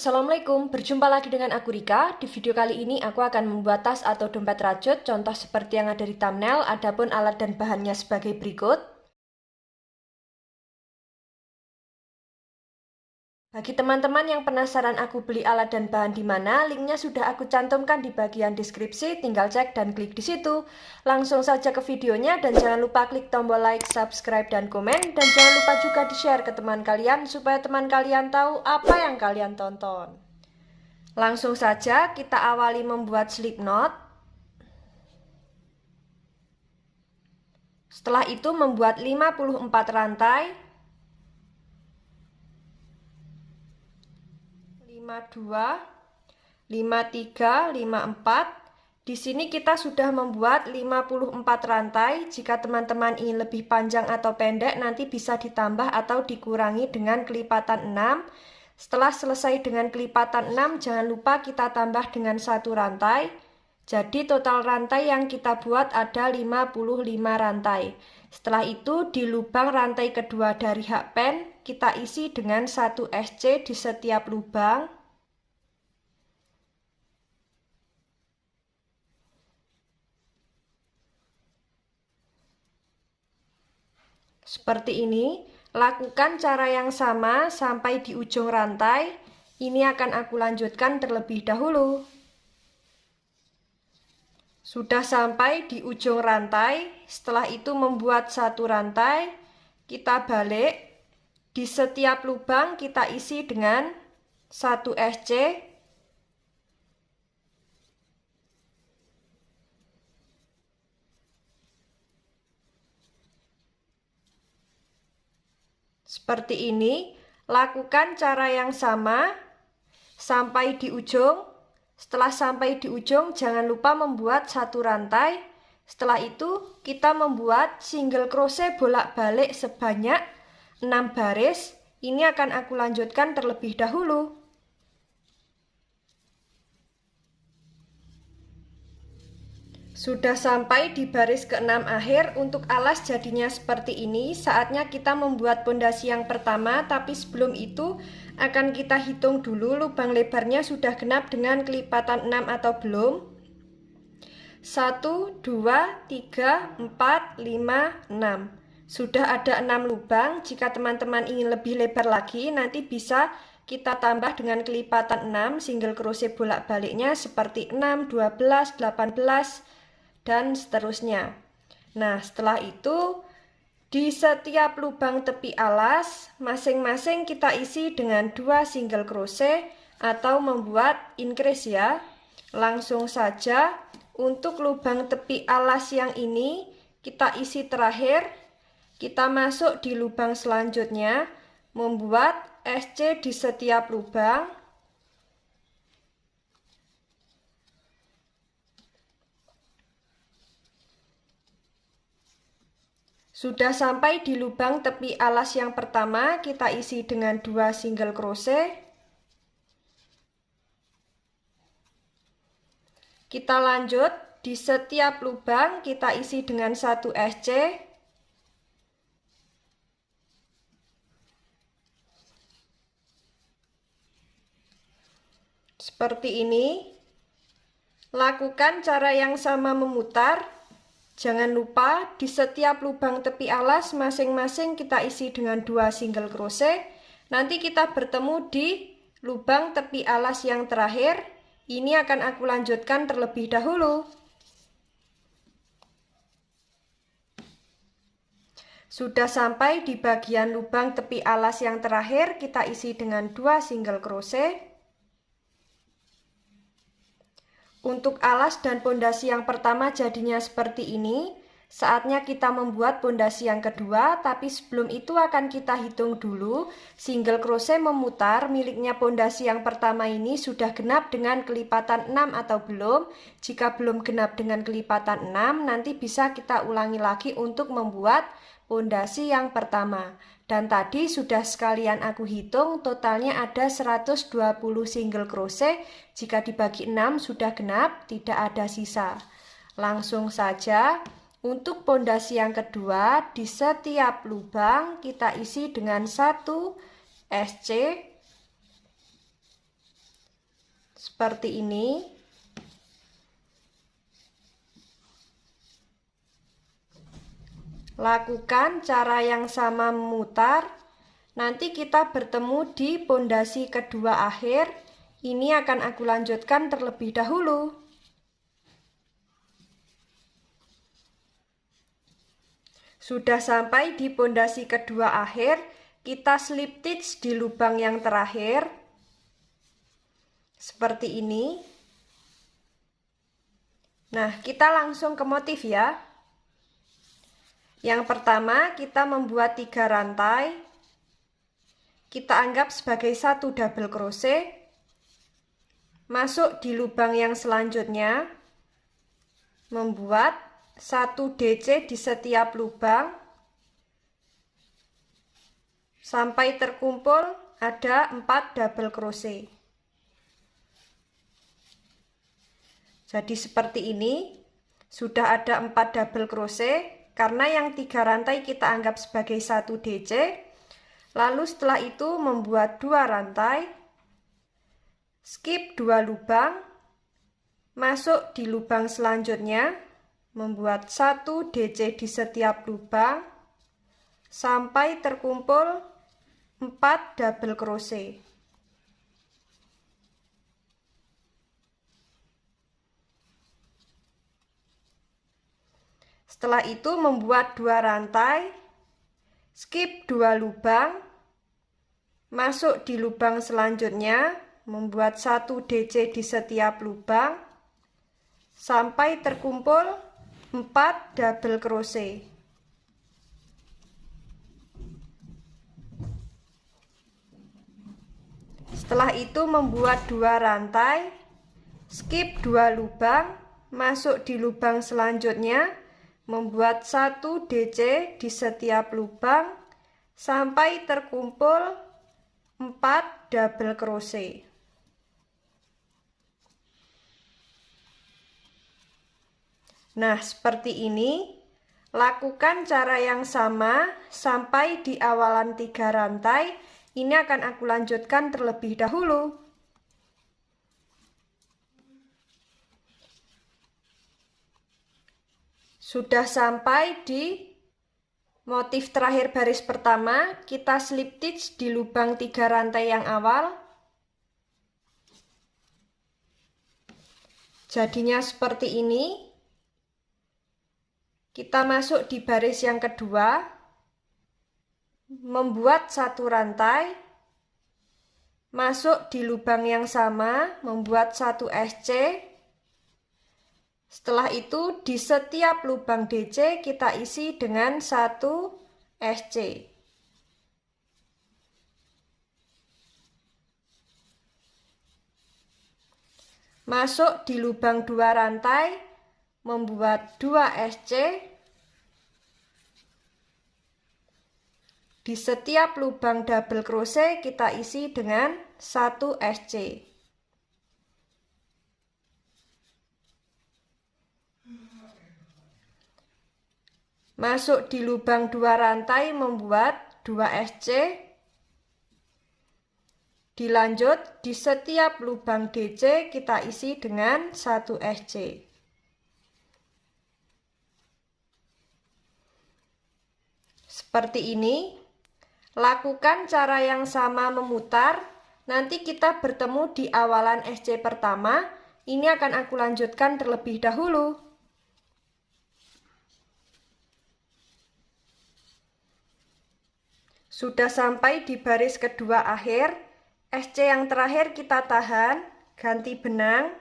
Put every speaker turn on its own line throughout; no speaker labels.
Assalamualaikum, berjumpa lagi dengan aku Rika. Di video kali ini aku akan membuat tas atau dompet rajut, contoh seperti yang ada di thumbnail, adapun alat dan bahannya sebagai berikut. Bagi teman-teman yang penasaran aku beli alat dan bahan di mana, linknya sudah aku cantumkan di bagian deskripsi, tinggal cek dan klik di situ. Langsung saja ke videonya dan jangan lupa klik tombol like, subscribe, dan komen. Dan jangan lupa juga di-share ke teman kalian supaya teman kalian tahu apa yang kalian tonton. Langsung saja kita awali membuat slip knot. Setelah itu membuat 54 rantai. 52, 53, 54. Di sini kita sudah membuat 54 rantai. Jika teman-teman ingin lebih panjang atau pendek, nanti bisa ditambah atau dikurangi dengan kelipatan 6. Setelah selesai dengan kelipatan 6, jangan lupa kita tambah dengan 1 rantai. Jadi total rantai yang kita buat ada 55 rantai. Setelah itu di lubang rantai kedua dari hakpen kita isi dengan 1 SC di setiap lubang. Seperti ini. Lakukan cara yang sama sampai di ujung rantai. Ini akan aku lanjutkan terlebih dahulu. Sudah sampai di ujung rantai. Setelah itu membuat 1 rantai. Kita balik. Di setiap lubang kita isi dengan 1 SC. Seperti ini. Lakukan cara yang sama sampai di ujung. Setelah sampai di ujung, jangan lupa membuat 1 rantai. Setelah itu, kita membuat single crochet bolak-balik sebanyak 6 baris. Ini akan aku lanjutkan terlebih dahulu. Sudah sampai di baris ke-6 akhir. Untuk alas jadinya seperti ini. Saatnya kita membuat pondasi yang pertama, tapi sebelum itu akan kita hitung dulu lubang lebarnya sudah genap dengan kelipatan 6 atau belum. 1, 2, 3, 4, 5, 6. Sudah ada 6 lubang. Jika teman-teman ingin lebih lebar lagi, nanti bisa kita tambah dengan kelipatan 6 single crochet bolak-baliknya seperti 6, 12, 18, dan seterusnya. Nah, setelah itu di setiap lubang tepi alas masing-masing kita isi dengan 2 single crochet atau membuat increase ya. Langsung saja untuk lubang tepi alas yang ini kita isi terakhir. Kita masuk di lubang selanjutnya, membuat SC di setiap lubang. Sudah sampai di lubang tepi alas yang pertama, kita isi dengan 2 single crochet. Kita lanjut, di setiap lubang kita isi dengan 1 SC. Seperti ini. Lakukan cara yang sama memutar. Jangan lupa di setiap lubang tepi alas masing-masing kita isi dengan 2 single crochet. Nanti kita bertemu di lubang tepi alas yang terakhir. Ini akan aku lanjutkan terlebih dahulu. Sudah sampai di bagian lubang tepi alas yang terakhir, kita isi dengan 2 single crochet. Untuk alas dan pondasi yang pertama jadinya seperti ini. Saatnya kita membuat pondasi yang kedua, tapi sebelum itu akan kita hitung dulu single crochet memutar miliknya pondasi yang pertama ini sudah genap dengan kelipatan 6 atau belum. Jika belum genap dengan kelipatan 6, nanti bisa kita ulangi lagi untuk membuat pondasi yang pertama. Dan tadi sudah sekalian aku hitung totalnya ada 120 single crochet. Jika dibagi 6 sudah genap, tidak ada sisa. Langsung saja. Untuk pondasi yang kedua, di setiap lubang kita isi dengan 1 SC. seperti ini. Lakukan cara yang sama memutar. Nanti kita bertemu di pondasi kedua akhir. Ini akan aku lanjutkan terlebih dahulu. Sudah sampai di pondasi kedua akhir, kita slip stitch di lubang yang terakhir. Seperti ini. Nah, kita langsung ke motif ya. Yang pertama, kita membuat 3 rantai. Kita anggap sebagai 1 double crochet. Masuk di lubang yang selanjutnya. Membuat 1 DC di setiap lubang. Sampai terkumpul ada 4 double crochet. Jadi seperti ini. Sudah ada 4 double crochet. Karena yang 3 rantai kita anggap sebagai 1 DC. Lalu setelah itu membuat 2 rantai. Skip 2 lubang. Masuk di lubang selanjutnya. Membuat 1 DC di setiap lubang. Sampai terkumpul 4 double crochet. Setelah itu membuat 2 rantai, skip 2 lubang, masuk di lubang selanjutnya, membuat 1 DC di setiap lubang, sampai terkumpul 4 double crochet. Setelah itu membuat 2 rantai, skip 2 lubang, masuk di lubang selanjutnya, membuat 1 DC di setiap lubang sampai terkumpul 4 double crochet. Nah, seperti ini. Lakukan cara yang sama sampai di awalan 3 rantai. Ini akan aku lanjutkan terlebih dahulu. Sudah sampai di motif terakhir baris pertama, kita slip stitch di lubang 3 rantai yang awal. Jadinya seperti ini. Kita masuk di baris yang kedua, membuat 1 rantai, masuk di lubang yang sama, membuat 1 SC. Setelah itu di setiap lubang DC kita isi dengan 1 SC. Masuk di lubang 2 rantai, membuat 2 SC. Di setiap lubang double crochet kita isi dengan 1 SC. Masuk di lubang 2 rantai, membuat 2 SC. Dilanjut di setiap lubang DC kita isi dengan 1 SC. Seperti ini. Lakukan cara yang sama memutar. Nanti kita bertemu di awalan SC pertama. Ini akan aku lanjutkan terlebih dahulu. Sudah sampai di baris kedua akhir. SC yang terakhir kita tahan, ganti benang.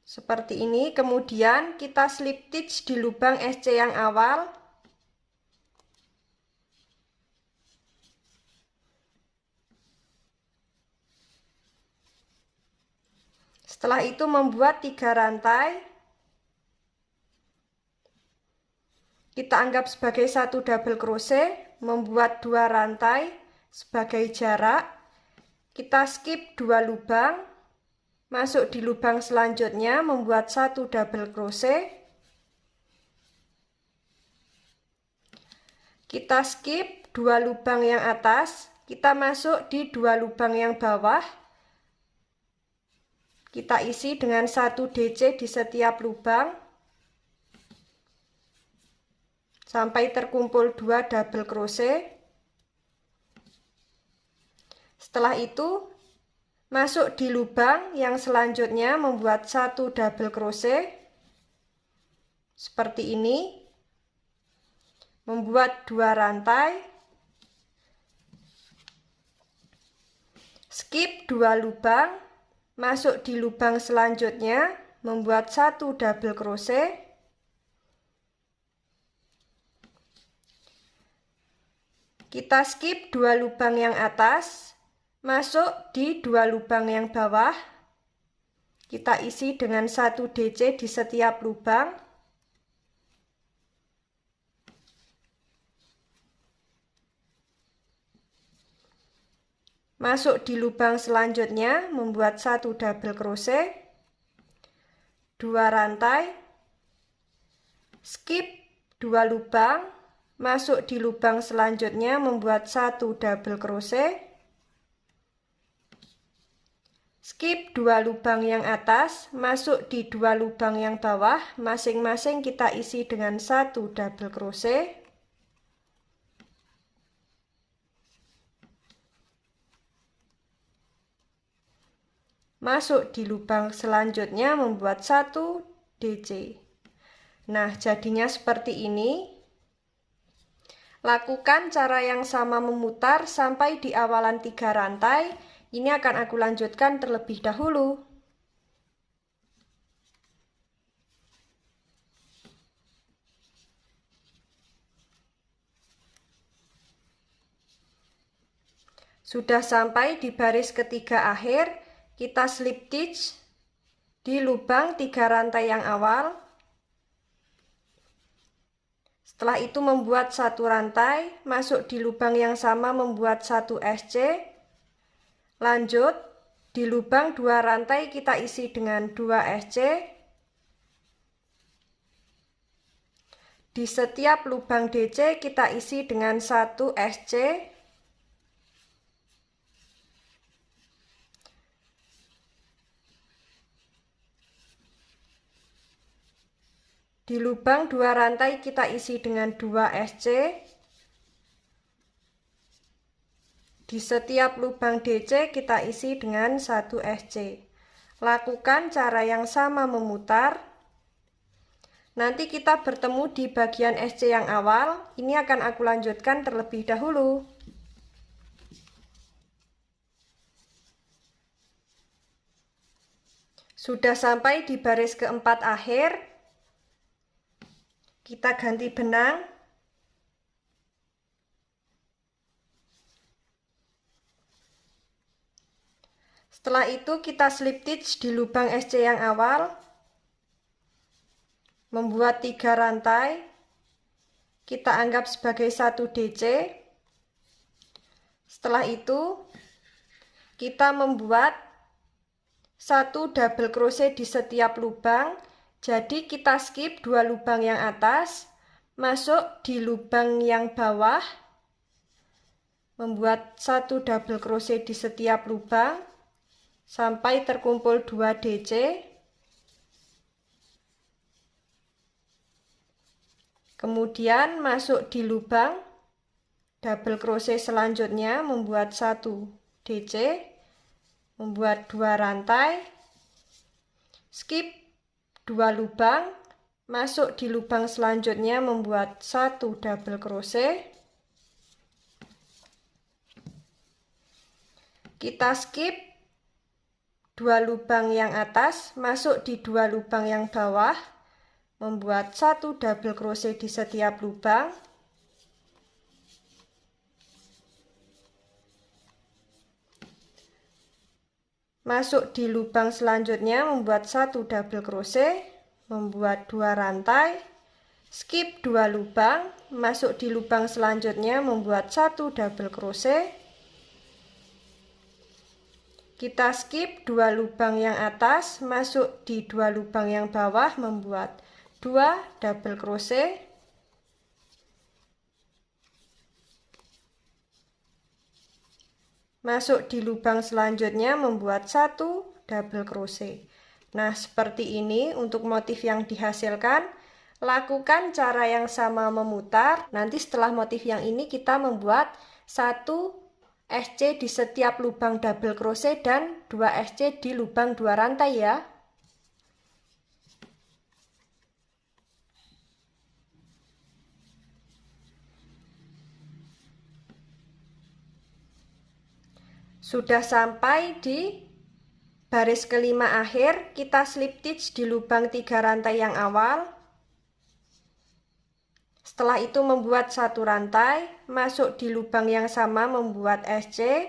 Seperti ini, kemudian kita slip stitch di lubang SC yang awal. Setelah itu membuat 3 rantai. Kita anggap sebagai 1 double crochet, membuat 2 rantai sebagai jarak. Kita skip 2 lubang, masuk di lubang selanjutnya, membuat 1 double crochet. Kita skip 2 lubang yang atas, kita masuk di 2 lubang yang bawah. Kita isi dengan 1 DC di setiap lubang sampai terkumpul 2 double crochet. Setelah itu masuk di lubang yang selanjutnya, membuat 1 double crochet seperti ini, membuat 2 rantai, skip 2 lubang, masuk di lubang selanjutnya, membuat 1 double crochet, kita skip 2 lubang yang atas, masuk di 2 lubang yang bawah, kita isi dengan 1 DC di setiap lubang. Masuk di lubang selanjutnya, membuat 1 double crochet, 2 rantai, skip 2 lubang, masuk di lubang selanjutnya, membuat 1 double crochet, skip 2 lubang yang atas, masuk di 2 lubang yang bawah, masing-masing kita isi dengan 1 double crochet. Masuk di lubang selanjutnya, membuat 1 DC. Nah, jadinya seperti ini. Lakukan cara yang sama memutar sampai di awalan 3 rantai. Ini akan aku lanjutkan terlebih dahulu. Sudah sampai di baris ketiga akhir. Kita slip stitch di lubang 3 rantai yang awal. Setelah itu membuat 1 rantai, masuk di lubang yang sama, membuat 1 SC. Lanjut, di lubang 2 rantai kita isi dengan 2 SC. Di setiap lubang DC kita isi dengan 1 SC. Di lubang 2 rantai kita isi dengan 2 SC. Di setiap lubang DC kita isi dengan 1 SC. Lakukan cara yang sama memutar. Nanti kita bertemu di bagian SC yang awal. Ini akan aku lanjutkan terlebih dahulu. Sudah sampai di baris keempat akhir. Kita ganti benang. Setelah itu kita slip stitch di lubang SC yang awal. Membuat 3 rantai. Kita anggap sebagai 1 DC. Setelah itu kita membuat 1 double crochet di setiap lubang. Jadi kita skip 2 lubang yang atas, masuk di lubang yang bawah, membuat 1 double crochet di setiap lubang sampai terkumpul 2 DC. Kemudian masuk di lubang double crochet selanjutnya, membuat 1 DC, membuat 2 rantai, skip 2 lubang, masuk di lubang selanjutnya, membuat 1 double crochet. Kita skip 2 lubang yang atas, masuk di 2 lubang yang bawah, membuat 1 double crochet di setiap lubang. Masuk di lubang selanjutnya, membuat 1 double crochet, membuat 2 rantai, skip 2 lubang, masuk di lubang selanjutnya, membuat 1 double crochet. Kita skip 2 lubang yang atas, masuk di 2 lubang yang bawah, membuat 2 double crochet. masuk di lubang selanjutnya membuat 1 double crochet. Nah, seperti ini untuk motif yang dihasilkan. Lakukan cara yang sama memutar. Nanti setelah motif yang ini kita membuat 1 SC di setiap lubang double crochet dan 2 SC di lubang 2 rantai ya. Sudah sampai di baris kelima akhir, kita slip stitch di lubang 3 rantai yang awal. Setelah itu membuat 1 rantai, masuk di lubang yang sama membuat SC.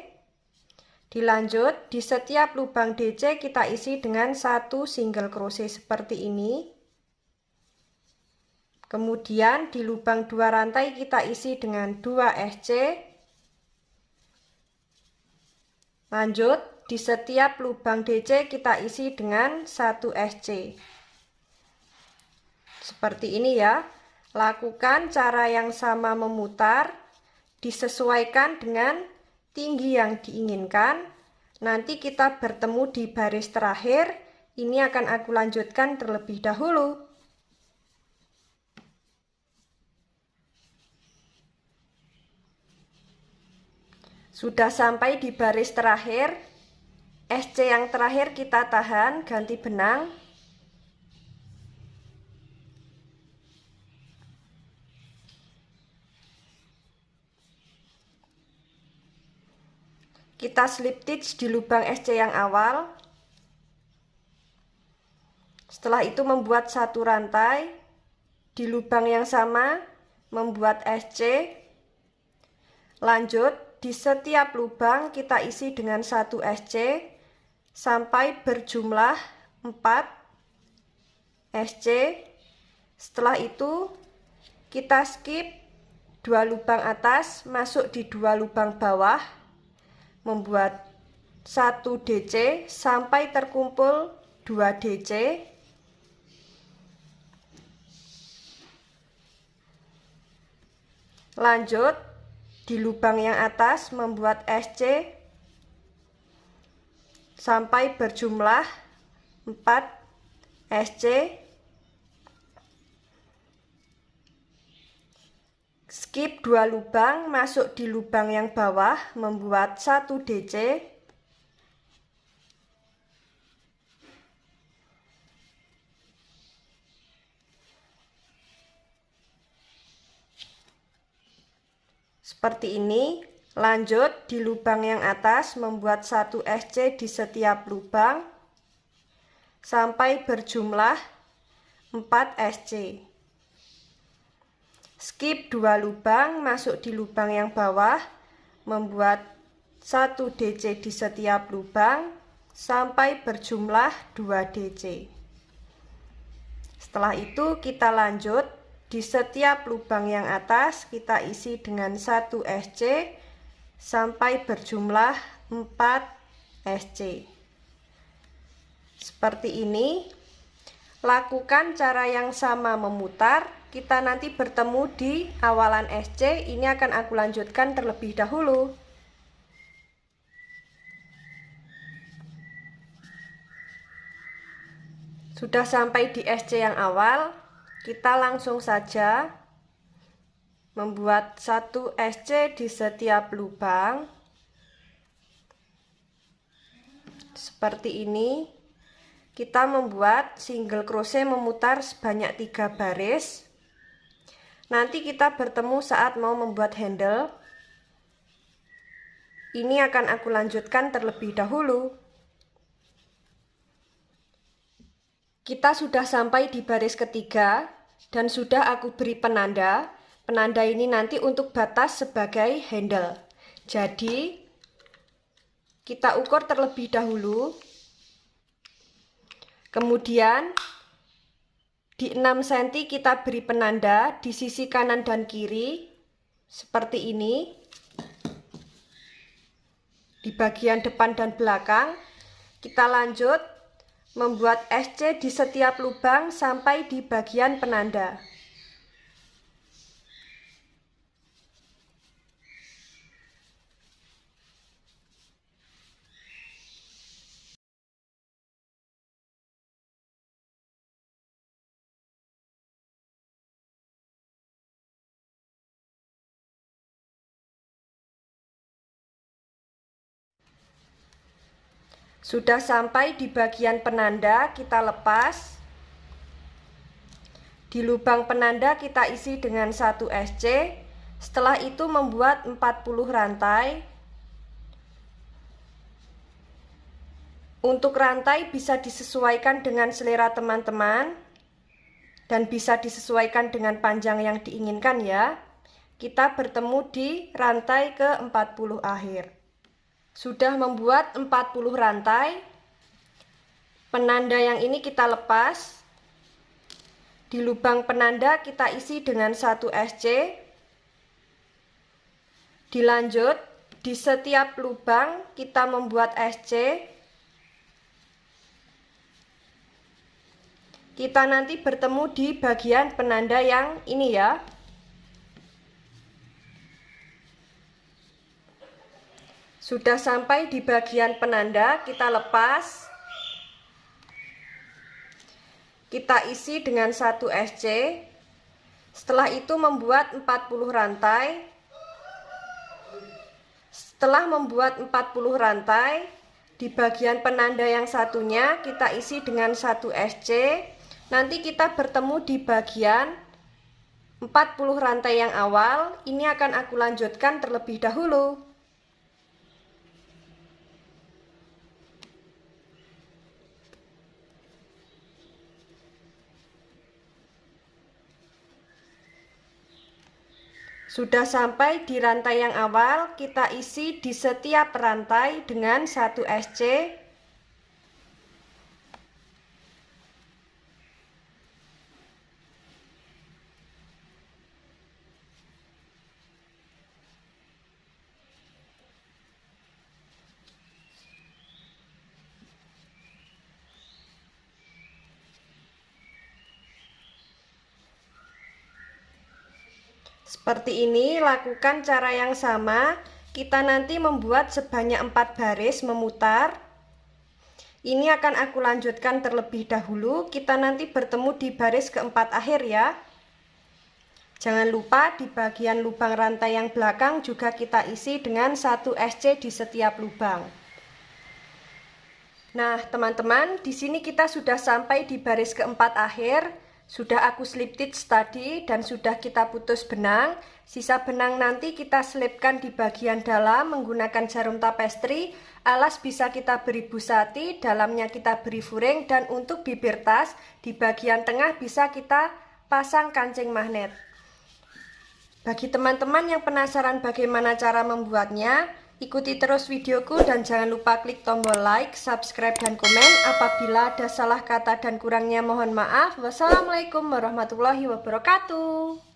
Dilanjut, di setiap lubang DC kita isi dengan 1 single crochet seperti ini. Kemudian di lubang 2 rantai kita isi dengan 2 SC. Lanjut, di setiap lubang DC kita isi dengan 1 SC. Seperti ini ya. Lakukan cara yang sama memutar, disesuaikan dengan tinggi yang diinginkan. Nanti kita bertemu di baris terakhir. Ini akan aku lanjutkan terlebih dahulu. Sudah sampai di baris terakhir, SC yang terakhir kita tahan, ganti benang. Kita slip stitch di lubang SC yang awal. Setelah itu membuat 1 rantai, di lubang yang sama membuat SC. Lanjut, di setiap lubang kita isi dengan 1 SC sampai berjumlah 4 SC. Setelah itu kita skip 2 lubang atas, masuk di 2 lubang bawah, membuat 1 DC sampai terkumpul 2 DC. Lanjut, di lubang yang atas membuat SC sampai berjumlah 4 SC. Skip 2 lubang, masuk di lubang yang bawah, membuat 1 DC. Seperti ini. Lanjut, di lubang yang atas membuat 1 SC di setiap lubang sampai berjumlah 4 SC. Skip 2 lubang, masuk di lubang yang bawah, membuat 1 DC di setiap lubang sampai berjumlah 2 DC. Setelah itu kita lanjut, di setiap lubang yang atas kita isi dengan 1 SC sampai berjumlah 4 SC. Seperti ini. Lakukan cara yang sama memutar. Kita nanti bertemu di awalan SC. Ini akan aku lanjutkan terlebih dahulu. Sudah sampai di SC yang awal, kita langsung saja membuat 1 SC di setiap lubang. Seperti ini. Kita membuat single crochet memutar sebanyak 3 baris. Nanti kita bertemu saat mau membuat handle. Ini akan aku lanjutkan terlebih dahulu. Kita sudah sampai di baris ketiga dan sudah aku beri penanda. Penanda ini nanti untuk batas sebagai handle. Jadi kita ukur terlebih dahulu. Kemudian di 6 cm kita beri penanda di sisi kanan dan kiri seperti ini. Di bagian depan dan belakang kita lanjut membuat SC di setiap lubang sampai di bagian penanda. Sudah sampai di bagian penanda, kita lepas. Di lubang penanda kita isi dengan 1 SC. Setelah itu membuat 40 rantai. Untuk rantai bisa disesuaikan dengan selera teman-teman dan bisa disesuaikan dengan panjang yang diinginkan ya. Kita bertemu di rantai ke-40 akhir. Sudah membuat 40 rantai. Penanda yang ini kita lepas. Di lubang penanda kita isi dengan 1 SC. Dilanjut, di setiap lubang kita membuat SC. Kita nanti bertemu di bagian penanda yang ini ya. Sudah sampai di bagian penanda, kita lepas. Kita isi dengan 1 SC. Setelah itu membuat 40 rantai. Setelah membuat 40 rantai, di bagian penanda yang satunya kita isi dengan 1 SC. Nanti kita bertemu di bagian 40 rantai yang awal. Ini akan aku lanjutkan terlebih dahulu. Sudah sampai di rantai yang awal, kita isi di setiap rantai dengan 1 SC. Seperti ini, lakukan cara yang sama. Kita nanti membuat sebanyak 4 baris memutar. Ini akan aku lanjutkan terlebih dahulu. Kita nanti bertemu di baris keempat akhir ya. Jangan lupa di bagian lubang rantai yang belakang juga kita isi dengan 1 SC di setiap lubang. Nah, teman-teman, di sini kita sudah sampai di baris keempat akhir. Sudah aku slip stitch tadi dan sudah kita putus benang. Sisa benang nanti kita selipkan di bagian dalam menggunakan jarum tapestri. Alas bisa kita beri busati, dalamnya kita beri furing, dan untuk bibir tas di bagian tengah bisa kita pasang kancing magnet. Bagi teman-teman yang penasaran bagaimana cara membuatnya, ikuti terus videoku dan jangan lupa klik tombol like, subscribe, dan komen. Apabila ada salah kata dan kurangnya mohon maaf. Wassalamualaikum warahmatullahi wabarakatuh.